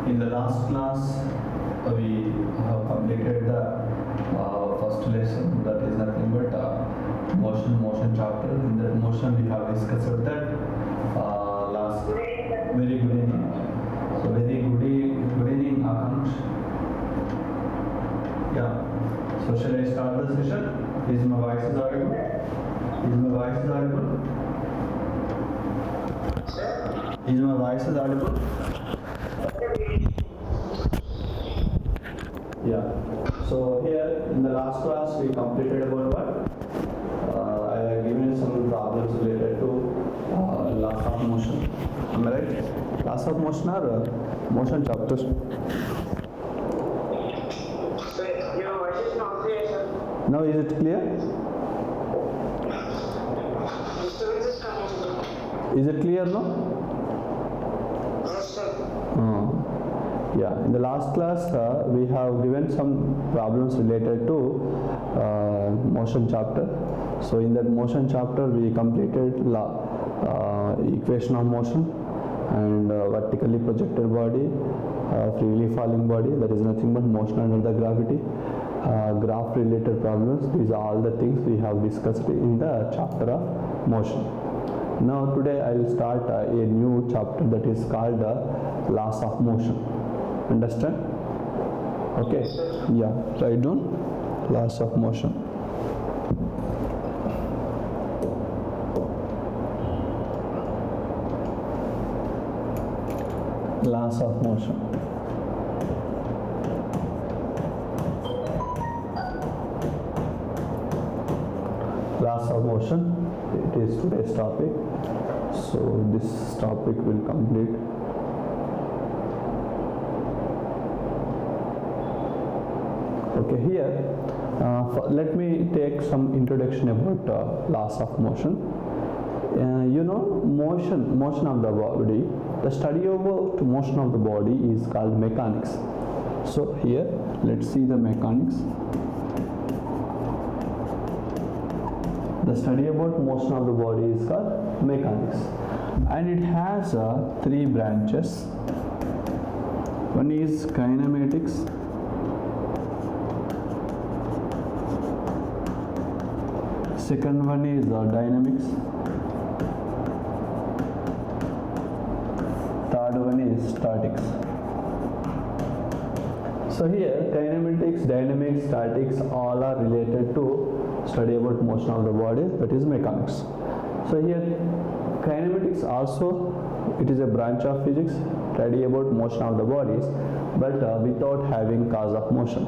In the last class, we have completed the first lesson, that is nothing but motion chapter. In that motion, we have discussed that last. Very good evening. So very good evening, Akansh. Yeah. So shall I start the session? Is my voice is audible? Is my voice is audible? Is my voice is audible? Yeah. So here in the last class we completed about what? I have given you some problems related to laws of motion. Am I right? Laws of motion are motion chapters. Your voice is not clear, sir. Now is it clear? Disturbance is coming. Is it clear now? Yes, sir. Yeah, in the last class we have given some problems related to motion chapter. So in that motion chapter we completed equation of motion and vertically projected body, freely falling body, that is nothing but motion under the gravity, graph related problems. These are all the things we have discussed in the chapter of motion. Now today I will start a new chapter that is called laws of motion. Understand? Okay. Yeah. Write down laws of motion. Laws of motion. Laws of motion. It is today's topic. So this topic will complete. Okay, here let me take some introduction about laws of motion. You know, motion of the body, the study about motion of the body is called mechanics. So here let's see the mechanics. The study about motion of the body is called mechanics, and it has three branches. One is kinematics, second one is dynamics, third one is statics. So here kinematics, dynamics, statics all are related to study about motion of the body, that is mechanics. So here kinematics also, it is a branch of physics, study about motion of the bodies, but without having cause of motion.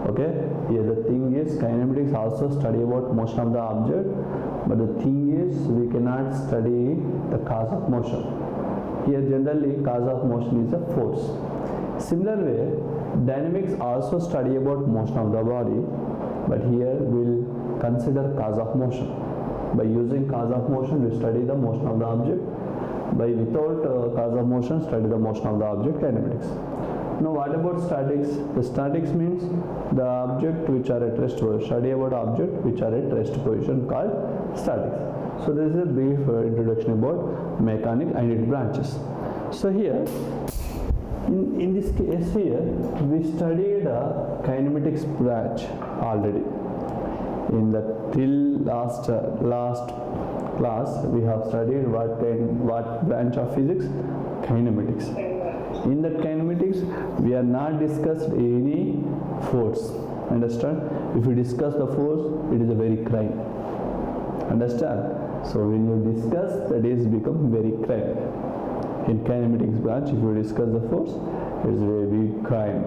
Okay, here the thing is kinematics also study about motion of the object, but the thing is we cannot study the cause of motion. Here generally cause of motion is a force. Similar way, dynamics also study about motion of the body, but here we'll consider cause of motion. By using cause of motion we study the motion of the object, by without cause of motion study the motion of the object, kinematics. Now what about statics? The statics means the object which are at rest position. Study about object which are at rest position called statics. So this is a brief introduction about mechanics and its branches. So here in this case here we studied a kinematics branch already. In the till last class we have studied what branch of physics? Kinematics. In that kinematics we are not discussed any force. Understand? If we discuss the force, it is a very crime. Understand? So when you discuss, that is become very crime. In kinematics branch, if you discuss the force, it is a very big crime.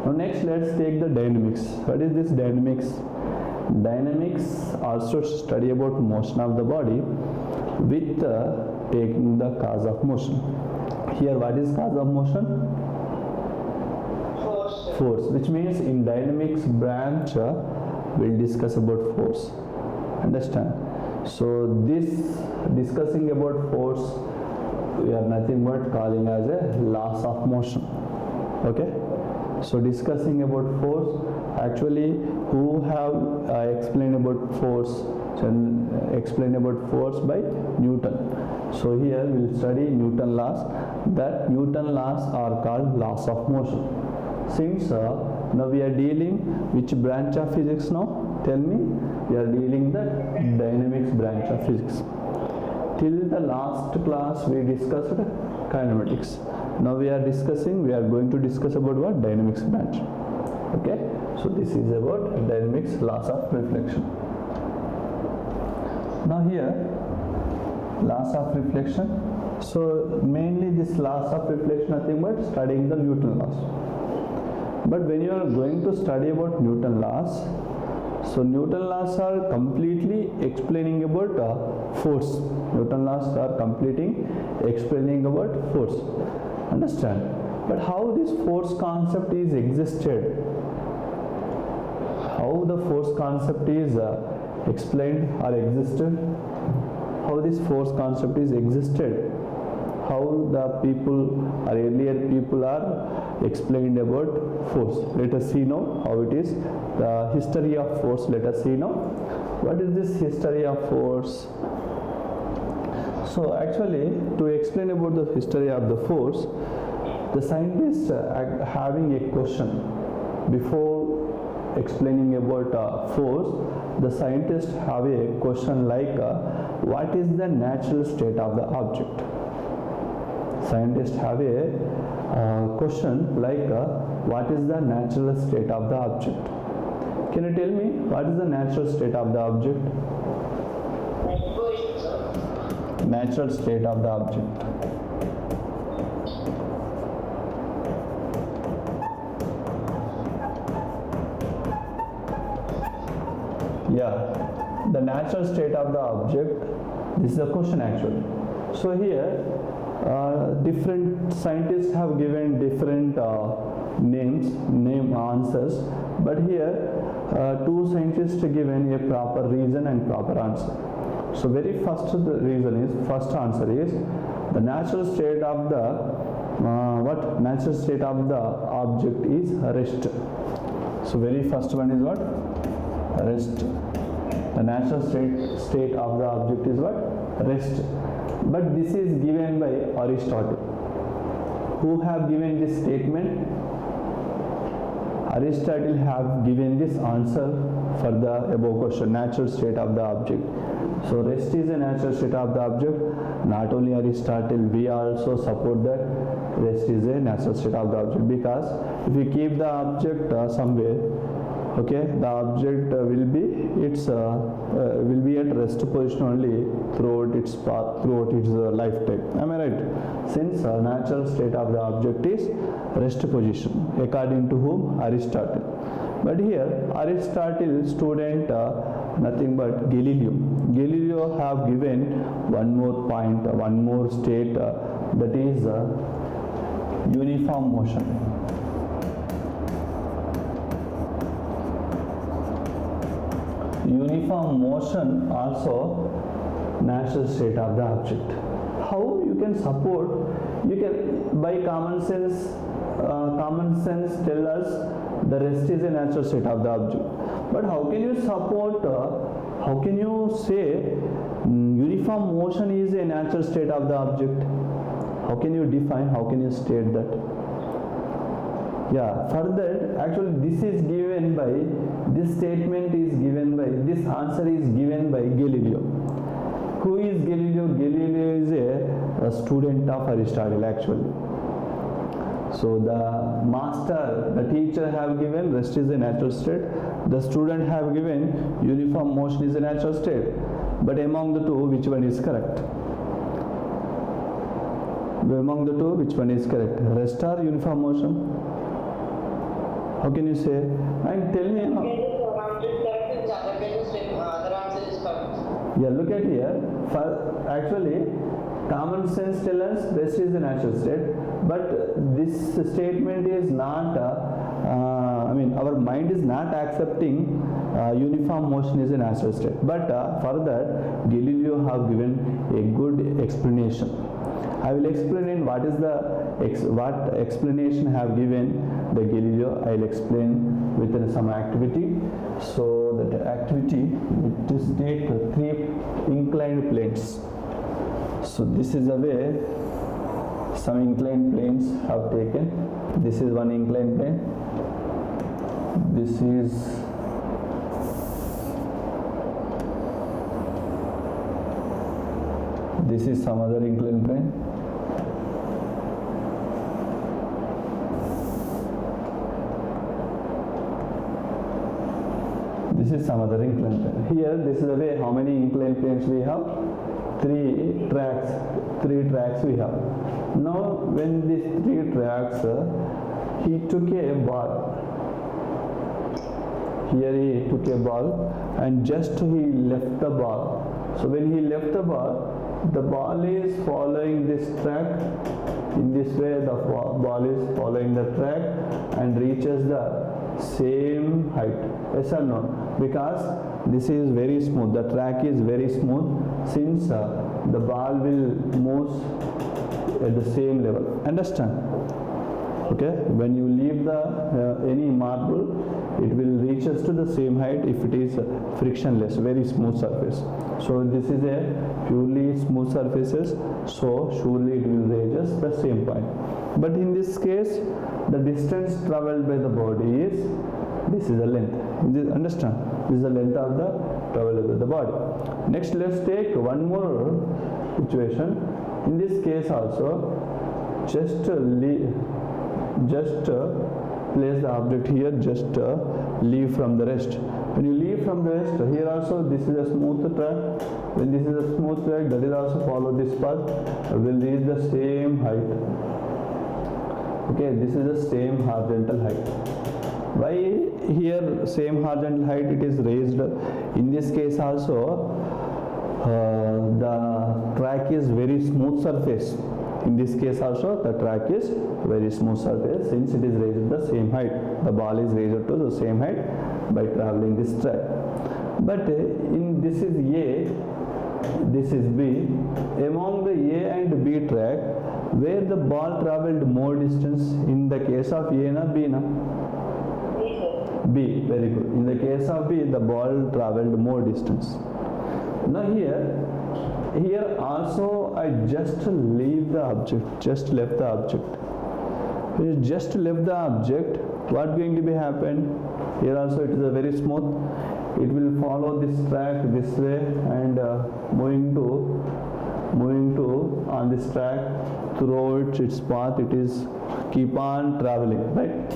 Now next let's take the dynamics. What is this dynamics? Dynamics also study about motion of the body with taking the cause of motion. Here what is cause of motion? Force, which means in dynamics branch we'll discuss about force. Understand? So this discussing about force we are nothing but calling as a laws of motion. Okay? So discussing about force, actually who have explained about force, explained about force by Newton. So here we will study Newton laws. That Newton laws are called laws of motion. Since now we are dealing which branch of physics now? Tell me. We are dealing the dynamics branch of physics. Till the last class we discussed kinematics. Now we are going to discuss about what? Dynamics branch. Okay. So this is about dynamics laws of reflection. Now here laws of reflection. So mainly this laws of reflection nothing but studying the Newton laws. But when you are going to study about Newton laws, so Newton laws are completely explaining about force. Newton laws are explaining about force. Understand? But how this force concept is existed? How the force concept is explained or existed? How this force concept is existed? How the people or earlier people are explained about force. Let us see now how it is. The history of force, let us see now. What is this history of force? So actually to explain about the history of the force, the scientists having a question before explaining about force. The scientists have a question like what is the natural state of the object? Scientists have a question like what is the natural state of the object? Can you tell me what is the natural state of the object? Natural state of the object. Yeah, the natural state of the object. This is a question actually. So here different scientists have given different name answers, but here two scientists given a proper reason and proper answer. So very first answer is the natural state of the natural state of the object is rest. So very first one is what? Rest. The natural state of the object is what? Rest. But this is given by Aristotle. Who have given this statement? Aristotle have given this answer for the above question, natural state of the object. So rest is a natural state of the object. Not only Aristotle, we also support that rest is a natural state of the object, because if we keep the object somewhere, okay, the object will be at rest position only throughout its path, throughout its lifetime. Am I right? Since natural state of the object is rest position, according to whom? Aristotle. But here Aristotle student nothing but Galileo. Galileo have given one more point, one more state, that is uniform motion. Uniform motion also natural state of the object. How you can support? You can by common sense tell us the rest is a natural state of the object. But how can you support? How can you say uniform motion is a natural state of the object? How can you define? How can you state that? Yeah, further, actually this is given by, this statement is given by, this answer is given by Galileo. Who is Galileo? Galileo is a student of Aristotle actually. So the master, the teacher have given rest is a natural state. The student have given uniform motion is a natural state. But among the two, which one is correct? Among the two, which one is correct? Rest or uniform motion? How can you say? And tell me. Yeah, look at here. Actually, common sense tells us rest is a natural state, but this statement is not. Our mind is not accepting uniform motion is a natural state. But for that, Galileo have given a good explanation. I will explain in what is the what explanation have given the Galileo. I will explain within some activity. So that activity, it is take 3 inclined planes. So this is the way some inclined planes have taken. This is one inclined plane. This is some other inclined plane. This is some other inclined plane. Here, this is the way how many inclined planes we have? 3 tracks we have. Now, when these 3 tracks, he took a ball. Here he took a ball and just he left the ball. So when he left the ball is following this track. In this way, the ball is following the track and reaches the same height. Yes or no? Because this is very smooth. The track is very smooth since the ball will move at the same level. Understand? Okay. When you leave the any marble, it will reach us to the same height if it is frictionless, very smooth surface. So this is a purely smooth surfaces, so surely it will reach us the same point. But in this case, the distance traveled by the body is, this is the length. Understand? This is the length of the traveled by the body. Next, let's take one more situation. In this case also, just place the object here, just leave from the rest. When you leave from the rest, here also this is a smooth track. When this is a smooth track, that is also follow this path, will reach the same height. Okay, this is the same horizontal height. Why here same horizontal height it is raised? In this case also, the track is very smooth surface. In this case also, the track is very smooth surface since it is raised to the same height. The ball is raised to the same height by traveling this track. But in this is A, this is B. Among the A and B track, where the ball traveled more distance, in the case of A na B na? B, very good. In the case of B, the ball traveled more distance. Now here also I just leave the object, just left the object. When you just left the object, what going to be happen? Here also it is a very smooth. It will follow this track this way and moving to on this track throughout its path. It is keep on traveling, right?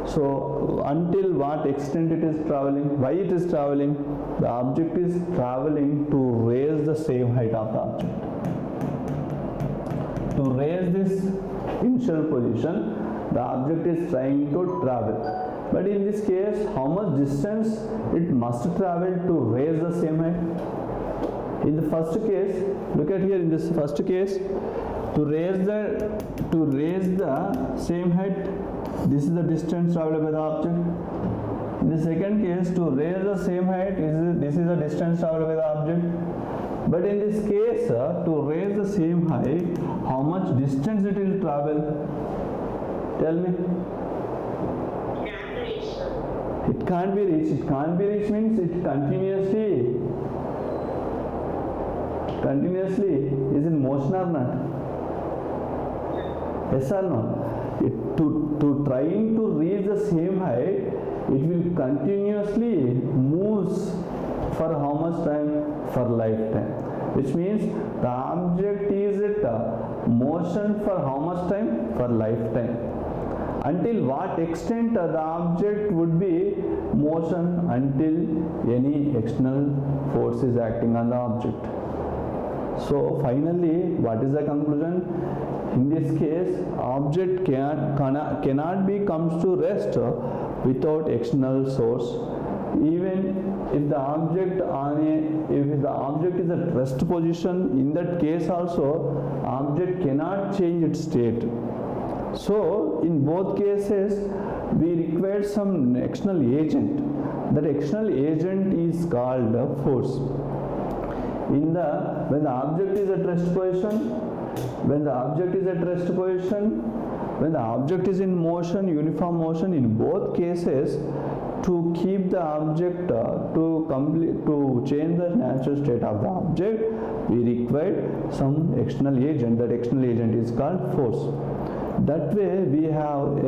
So until what extent it is traveling? Why it is traveling? The object is traveling to raise the same height of the object. To raise this initial position, the object is trying to travel. But in this case, how much distance it must travel to raise the same height? In the first case, look at here, in this first case, to raise the same height, this is the distance traveled by the object. In the second case, to raise the same height, this is the distance traveled by the object. But in this case, to raise the same height, how much distance it will travel? Tell me. It can't be reached. It can't be reached means it continuously is in motion or not? Yes or no? To trying to reach the same height, it will continuously moves for how much time? For lifetime. Which means the object is at motion for how much time? For lifetime. Until what extent the object would be motion? Until any external force is acting on the object. So finally, what is the conclusion? In this case, object cannot be comes to rest without external source. Even if the object is at rest position, in that case also, object cannot change its state. So in both cases, we require some external agent. That external agent is called force. In the when the object is at rest position, when the object is at rest position, when the object is in motion, uniform motion, in both cases, to keep the object to change the natural state of the object, we require some external agent. That external agent is called force. That way we have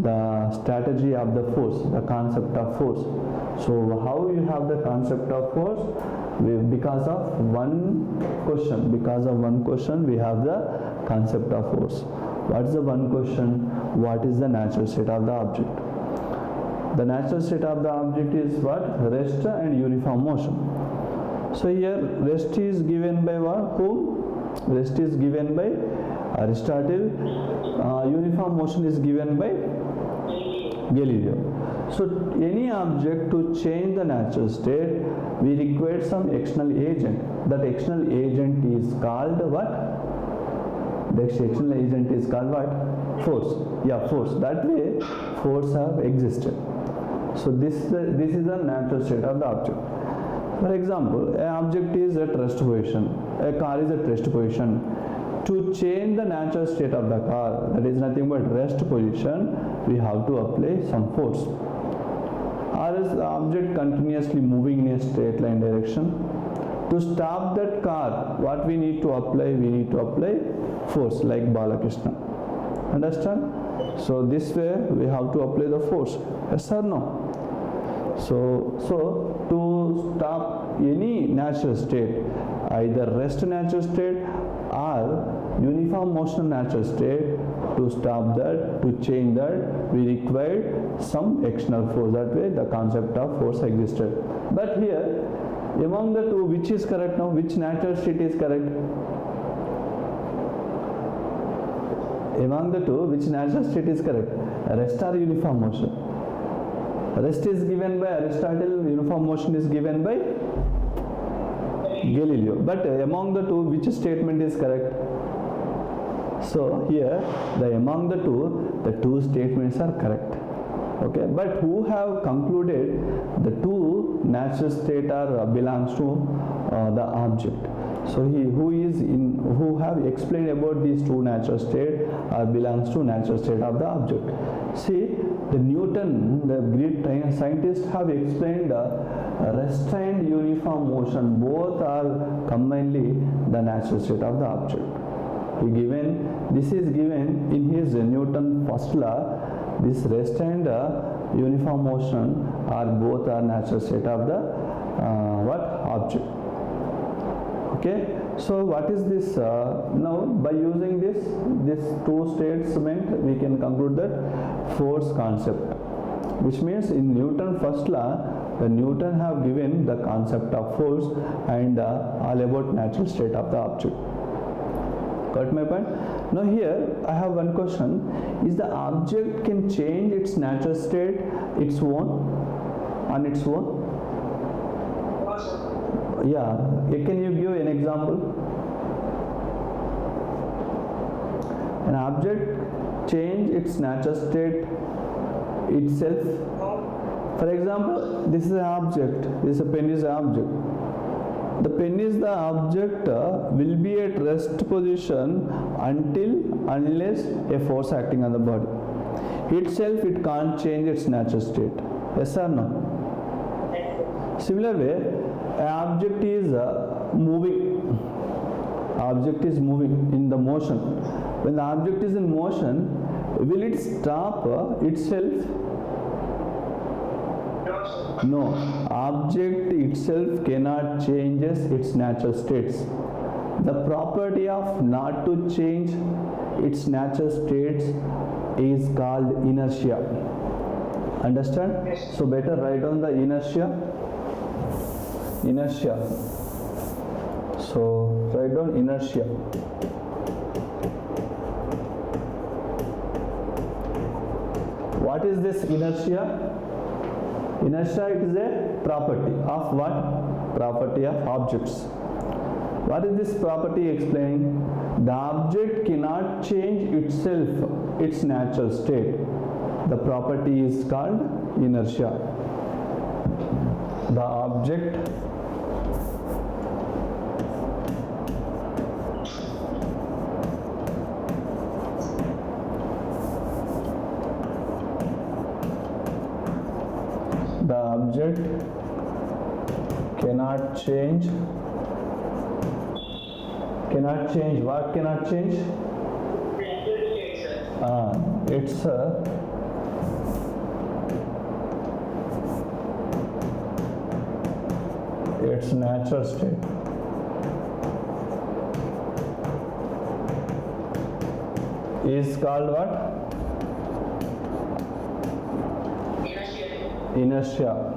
the strategy of the force, the concept of force. So how you have the concept of force? Because of one question we have the concept of force. What is the one question? What is the natural state of the object? The natural state of the object is what? Rest and uniform motion. So here rest is given by what? Whom? Rest is given by Aristotle. Uniform motion is given by Galileo. So any object to change the natural state, we require some external agent. That external agent is called what? The external agent is called what? Force. Yeah, force. That way force have existed. So this is the natural state of the object. For example, an object is at rest position, a car is at rest position. To change the natural state of the car, that is nothing but rest position, we have to apply some force. Or is the object continuously moving in a straight line direction? To stop that car, what we need to apply? We need to apply force, like Balakrishna. Understand? So this way we have to apply the force. Yes or no? So to stop any natural state, either rest natural state or uniform motion natural state, to stop that, to change that, we require some external force. That way the concept of force existed. But here, among the two, which is correct now? Which natural state is correct? Among the two, which natural state is correct? Rest or uniform motion? Rest is given by Aristotle, uniform motion is given by Galileo. But among the two, which statement is correct? So here, among the two statements are correct. Okay, but who have concluded the two natural state are belongs to the object? So who have explained about these two natural state belongs to natural state of the object. See, the Newton, the great scientist, have explained rest and uniform motion. Both are combinedly the natural state of the object. This is given in his Newton first law. This rest and uniform motion are both are natural state of the object. Okay, so what is this? Now by using this two statements, we can conclude that force concept, which means in Newton first law, the Newton have given the concept of force and all about natural state of the object. Got my point? Now here I have one question: is the object can change its natural state on its own? Yeah, can you give an example? An object change its natural state itself. For example, this is an object. This pen is an object. The pen is the object will be at rest position unless a force acting on the body. Itself it can't change its natural state. Yes or no? Similar way, an object is moving. Object is moving in the motion. When the object is in motion, will it stop itself? No. Object itself cannot change its natural states. The property of not to change its natural states is called inertia. Understand? So better write down the inertia. So write down inertia. What is this inertia? Inertia, it is a property of what? Property of objects. What is this property explaining? The object cannot change itself, its natural state. The property is called inertia. The object cannot change. Cannot change. What cannot change? It's its natural state. Is called what? Inertia.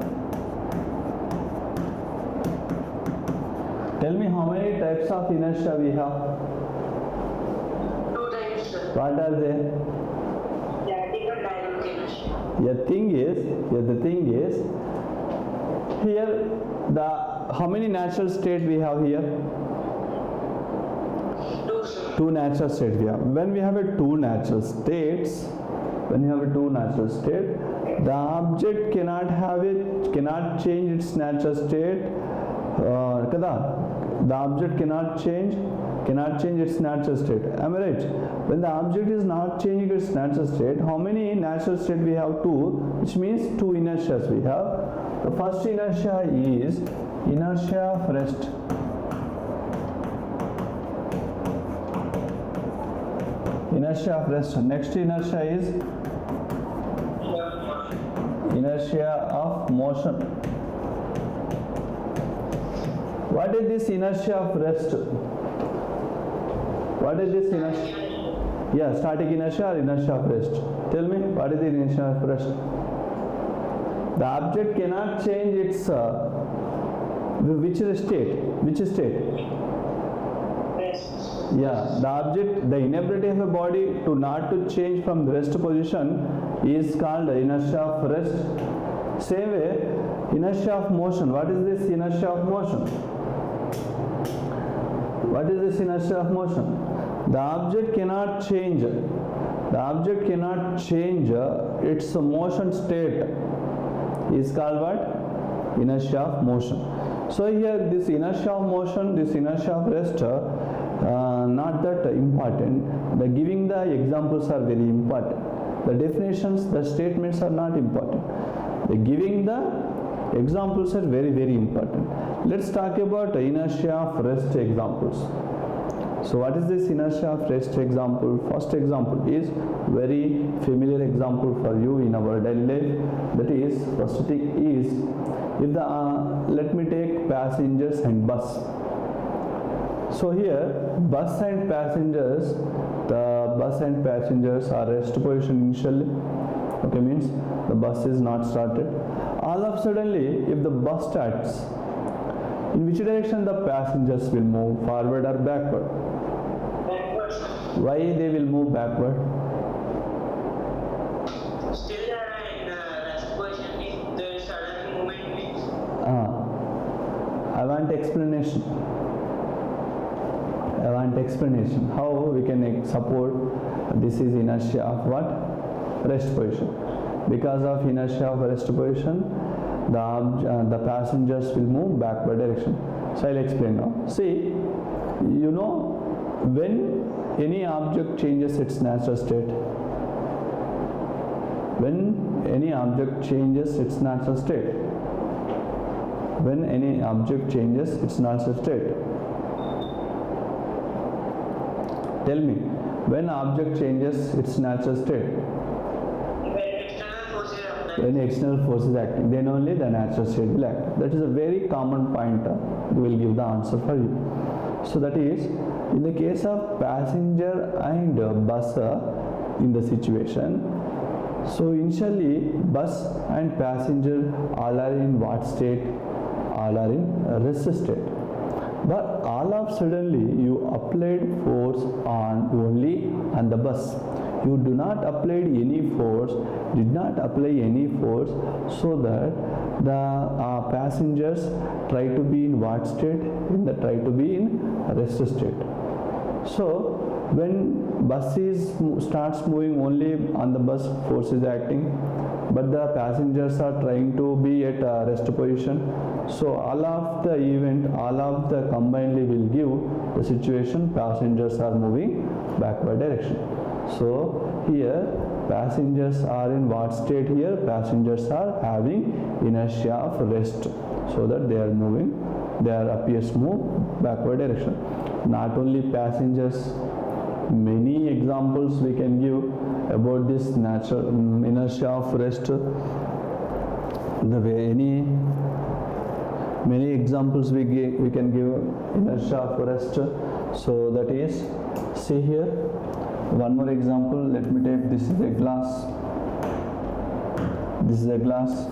Tell me how many types of inertia we have? 2 types, sir. What are they? Static and dynamic inertia. The thing is, here how many natural state we have here? 2, sir. 2 natural states we have. When we have a 2 natural states, the object cannot change its natural state. The object cannot change its natural state. Am I right? When the object is not changing its natural state, how many natural state we have? 2, which means 2 inertias we have. The first inertia is inertia of rest. Inertia of rest. Next inertia is inertia of motion. What is this inertia of rest? What is this inertia? Yeah, static inertia or inertia of rest. Tell me, what is the inertia of rest? The object cannot change its which state? Yeah, the inability of a body to not to change from the rest position is called inertia of rest. Same way, inertia of motion. What is this inertia of motion? What is this inertia of motion? The object cannot change. Its motion state is called what? Inertia of motion. So here this inertia of motion, this inertia of rest, not that important. The giving the examples are very important. The definitions, the statements are not important. The giving the examples are very, very important. Let's talk about inertia of rest examples. So what is this inertia of rest example? First example is very familiar example for you in our daily life. That is, first thing is, if the let me take passengers and bus. So here bus and passengers, the bus and passengers are rest position initially. Okay, means the bus is not started. All of suddenly, if the bus starts, in which direction the passengers will move, forward or backward? Backwards. Why they will move backward? Still they are in rest position. If there is sudden movement, means I want explanation. How we can support this is inertia of what? Rest position. Because of inertia of rest position, the passengers will move backward direction. So I'll explain now. See, you know, when any object changes its natural state, tell me, when object changes its natural state? When external force is acting, then only the natural state will act. That is a very common point. We will give the answer for you. So that is, in the case of passenger and bus in the situation, so initially bus and passenger all are in what state? All are in rest state. But all of suddenly you applied force only on the bus. You did not apply any force, so that the passengers try to be in what state? Try to be in rest state. So when bus starts moving, only on the bus force is acting, but the passengers are trying to be at a rest position. So all of the event, all of the combinedly will give the situation passengers are moving backward direction. So here passengers are in what state? Here passengers are having inertia of rest, so that they are moving, their appears move backward direction. Not only passengers, many examples we can give about this natural inertia of rest. The way many examples we can give inertia of rest. So that is, see here, one more example. Let me take, this is a glass. This is a glass.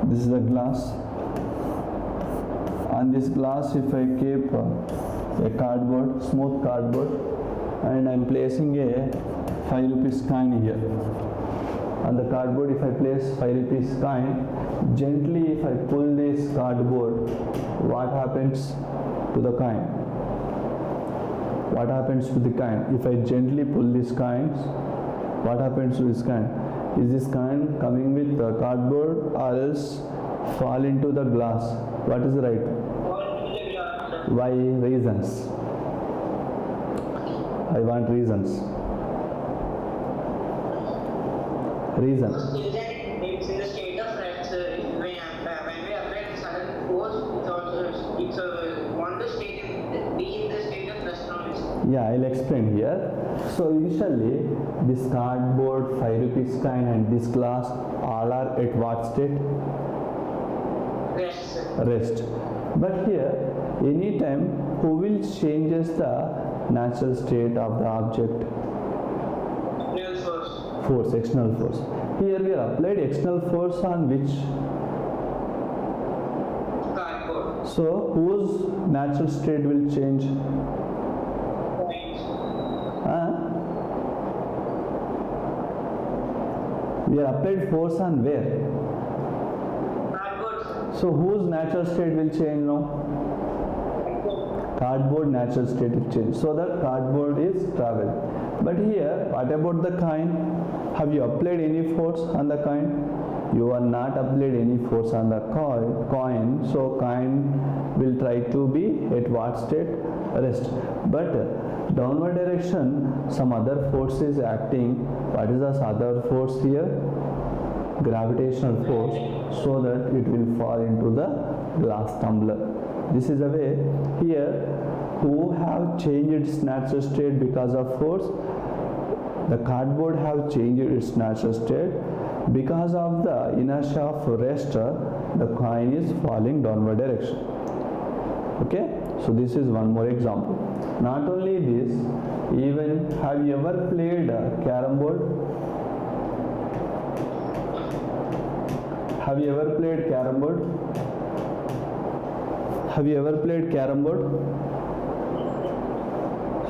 This is a glass. On this glass, if I keep a cardboard, smooth cardboard, and I am placing a 5 rupees coin here. On the cardboard, if I place 5 rupees coin, gently if I pull this cardboard, what happens to the coin? What happens to the coin? If I gently pull these coins, what happens to this coin? Is this coin coming with the cardboard or else fall into the glass? What is right? Why? Reasons. I want reasons. Reason. It's in the state of rest. When we apply sudden force, it's want to be in the state of rest only. Yeah, I'll explain here. So initially, this cardboard, 5 rupees coin and this glass all are at what state? Rest. Rest. But here, anytime, who will changes the natural state of the object? External force. Force, external force. Here we have applied external force on which? Cardboard. So whose natural state will change? Coins. We have applied force on where? Cardboard. So whose natural state will change now? Cardboard natural state will change. So the cardboard is travel. But here, what about the coin? Have you applied any force on the coin? You are not applied any force on the coin. So coin will try to be at what state? Rest. But downward direction, some other force is acting. What is the other force here? Gravitational force, so that it will fall into the glass tumbler. This is a way. Here, who have changed its natural state because of force? The cardboard have changed its natural state because of the inertia of rest. The coin is falling downward direction. Okay, so this is one more example. Not only this, even have you ever played carom board? Have you ever played carom board? Have you ever played carom board?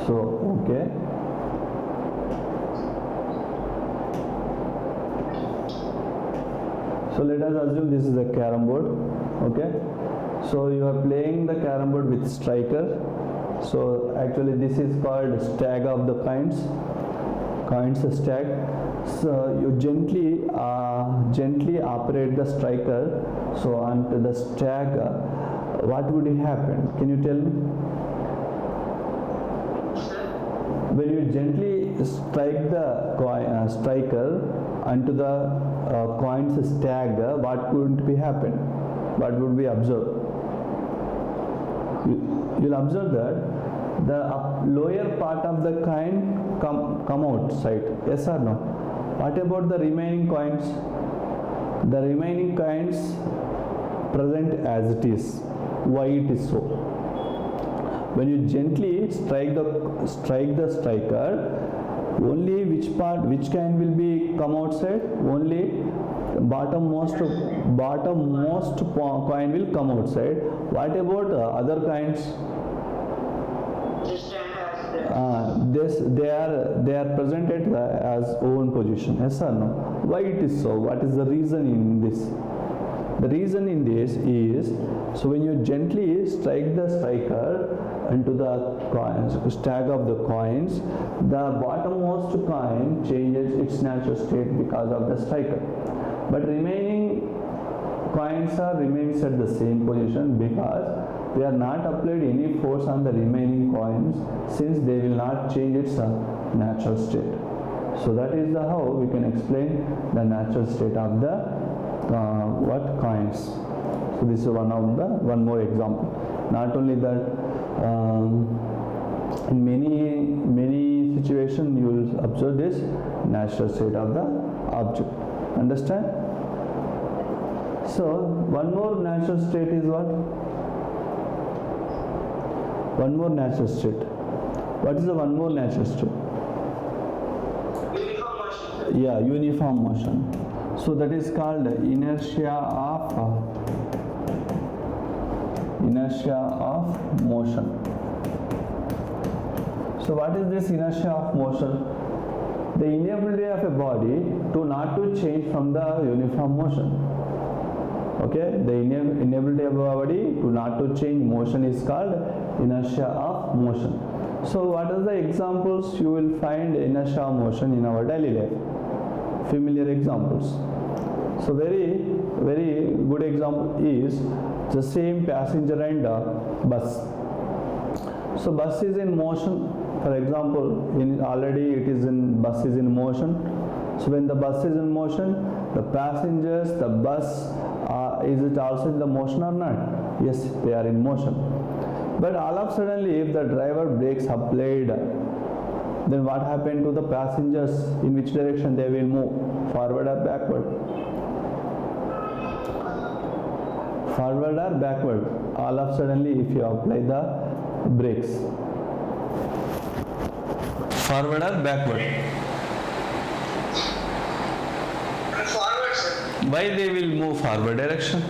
So, okay. So let us assume this is a carom board. Okay. So you are playing the carom board with striker. So actually this is called stag of the coins. Coins stag. So you gently operate the striker. So onto the stag, what would happen? Can you tell me? When you gently strike the striker onto the coin's stag, what would be happen? What would be observed? You'll observe that the lower part of the coin come outside. Yes or no? What about the remaining coins? The remaining coins present as it is. Why it is so? When you gently strike the striker, only which coin will be come outside? Only bottommost coin will come outside. What about other coins? They are presented as own position. Yes or no? Why it is so? What is the reason in this? The reason in this is, so when you gently strike the striker into the coins, stack of the coins, the bottommost coin changes its natural state because of the striker. But remaining coins are remains at the same position because we are not applied any force on the remaining coins, since they will not change its natural state. So that is the how we can explain the natural state of the coins. So this is one more example. Not only that, in many situations you will observe this natural state of the object. Understand? So one more natural state is what? One more natural state. What is the one more natural state? Uniform motion. Yeah, uniform motion. So that is called inertia of motion. So what is this inertia of motion? The inability of a body to not to change from the uniform motion. Okay, the inability of a body to not to change motion is called inertia of motion. So what are the examples you will find inertia of motion in our daily life? Familiar examples. So very good example is the same passenger and bus. So bus is in motion. For example, already bus is in motion. So when the bus is in motion, the passengers, the bus, is it also in the motion or not? Yes, they are in motion. But all of suddenly, if the driver brakes applied, then what happened to the passengers? In which direction they will move? Forward or backward? Forward or backward? All of suddenly, if you apply the brakes, forward or backward? Forward, sir. Why they will move forward direction?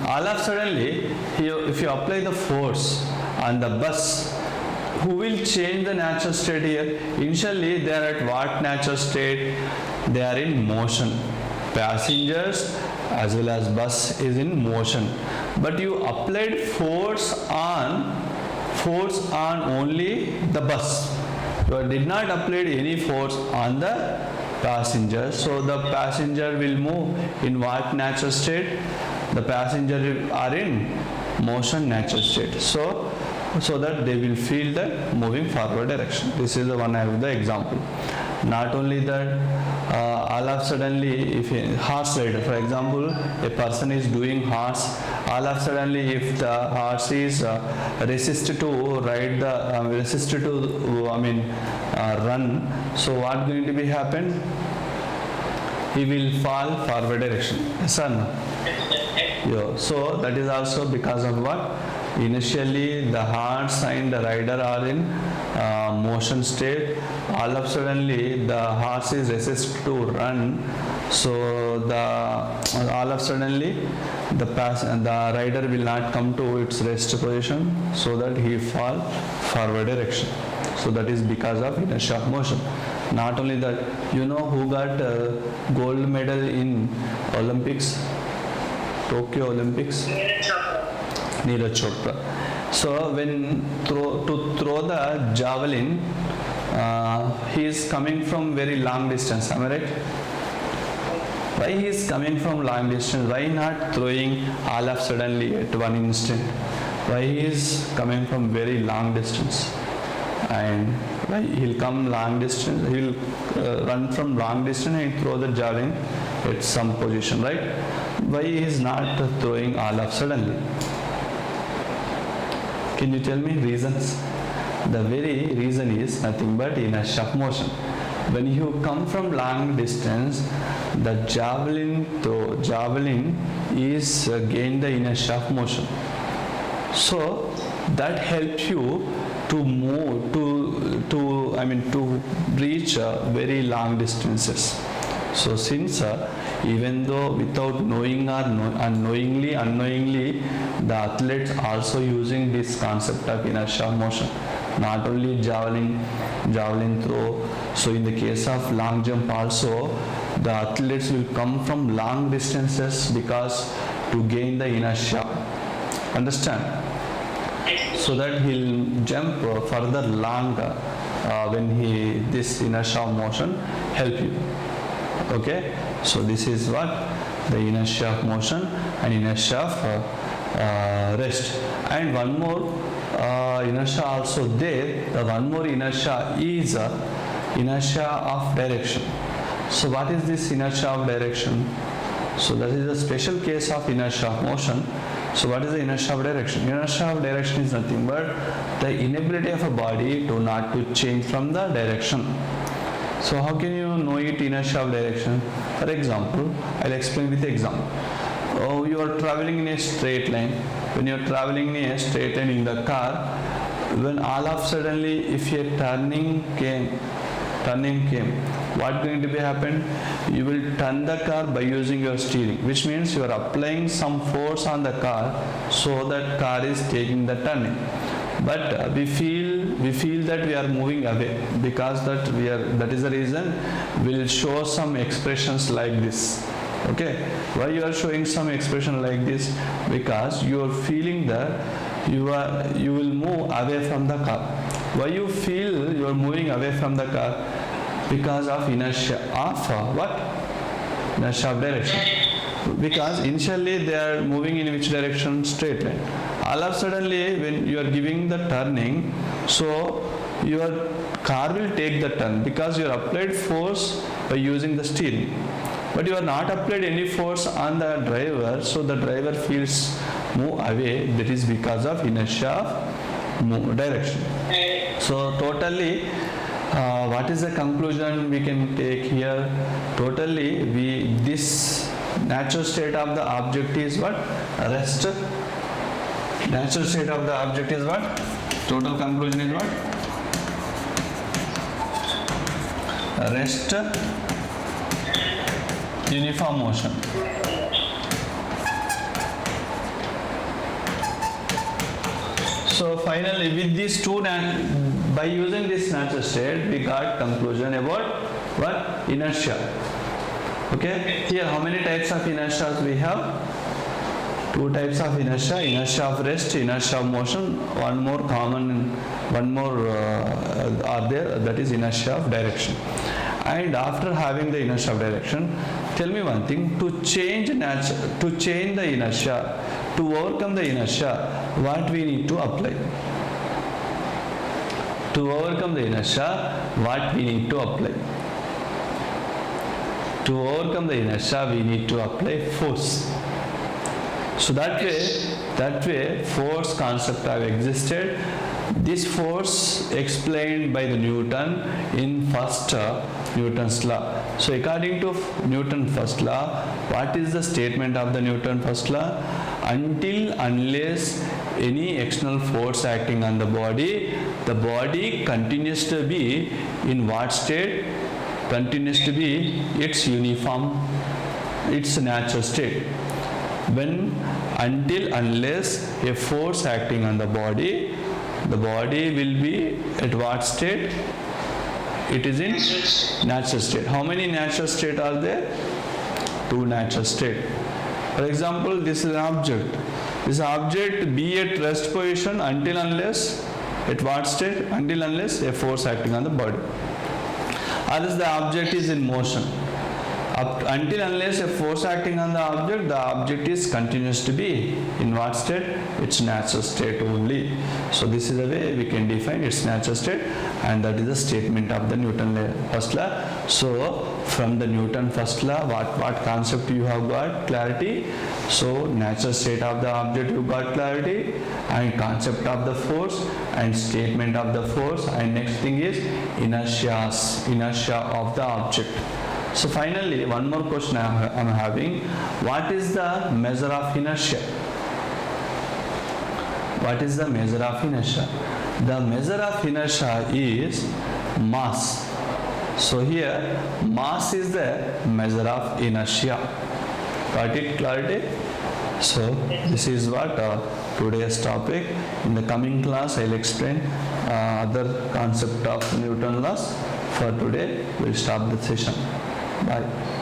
All of suddenly, if you apply the force on the bus, who will change the natural state here? Initially, they are at what natural state? They are in motion. Passengers as well as bus is in motion. But you applied force on only the bus. You did not apply any force on the passenger. So the passenger will move in what natural state? The passenger are in motion natural state. So that they will feel the moving forward direction. This is the one of the example. Not only that, all of suddenly, if a horse rider, for example, a person is doing horse, all of suddenly if the horse is resisted to ride the run, so what going to be happen? He will fall forward direction. Yes or no? Yeah. So that is also because of what? Initially the horse and the rider are in motion state. All of suddenly the horse is resisted to run. So all of suddenly the rider will not come to its rest position, so that he fall forward direction. So that is because of inertia of motion. Not only that, you know who got gold medal in Olympics, Tokyo Olympics? Neeraj Chopra. So when to throw the javelin, he is coming from very long distance. Am I right? Why he is coming from long distance? Why not throwing all of suddenly at one instant? Why he is coming from very long distance? And why he'll come long distance? He'll run from long distance and throw the javelin at some position, right? Why he is not throwing all of suddenly? Can you tell me reasons? The very reason is nothing but inertia of motion. When you come from long distance, the javelin is gain the inertia of motion. So that helps you to move to reach very long distances. So since even though without knowing or unknowingly, the athletes also using this concept of inertia of motion. not only javelin throw. So in the case of long jump also, the athletes will come from long distances because to gain the inertia. Understand? So that he'll jump further long when this inertia of motion help you. Okay, so this is what the inertia of motion and inertia of rest. And one more inertia also there. The one more inertia is inertia of direction. So what is this inertia of direction? So that is a special case of inertia of motion. So what is the inertia of direction? Inertia of direction is nothing but the inability of a body to not to change from the direction. So how can you know it inertia of direction? For example, I'll explain with the example. Oh, you are traveling in a straight line. When you are traveling in a straight line in the car, when all of suddenly if a turning came, what going to be happen? You will turn the car by using your steering, which means you are applying some force on the car, so that car is taking the turning. But we feel that we are moving away, because that is the reason we'll show some expressions like this. Okay, why you are showing some expression like this? Because you are feeling that you will move away from the car. Why you feel you are moving away from the car? Because of inertia of what? Inertia of direction. Because initially they are moving in which direction? Straight line. All of suddenly when you are giving the turning, so your car will take the turn because you are applied force by using the steering. But you are not applied any force on the driver, so the driver feels move away. That is because of inertia of direction. So totally, what is the conclusion we can take here? Totally, this natural state of the object is what? Rest. Natural state of the object is what? Total conclusion is what? Rest, uniform motion. So finally, with these two, by using this natural state, we got conclusion about what? Inertia. Okay. Here, how many types of inertia we have? Two types of inertia: inertia of rest, inertia of motion. One more are there, that is inertia of direction. And after having the inertia of direction, tell me one thing: to change the inertia, to overcome the inertia, what we need to apply? To overcome the inertia, what we need to apply? To overcome the inertia, we need to apply force. So that way force concept have existed. This force explained by the Newton in first Newton's law. So according to Newton's first law, what is the statement of the Newton first law? Unless any external force acting on the body continues to be in what state? Continues to be its natural state. Unless a force acting on the body will be at what state? It is in natural state. How many natural states are there? Two natural states. For example, this is an object. This object be at rest position unless at what state? Unless a force acting on the body. Or else the object is in motion. Unless a force acting on the object is continuous to be in what state? Its natural state only. So this is the way we can define its natural state, and that is the statement of the Newton first law. So from the Newton first law, what concept you have got? Clarity. So natural state of the object you got clarity, and concept of the force and statement of the force, and next thing is inertia of the object. So finally, one more question I am having. What is the measure of inertia? What is the measure of inertia? The measure of inertia is mass. So here, mass is the measure of inertia. Got it? Clarity? So this is what today's topic. In the coming class, I'll explain other concept of Newton laws. For today, we'll stop the session. Bye.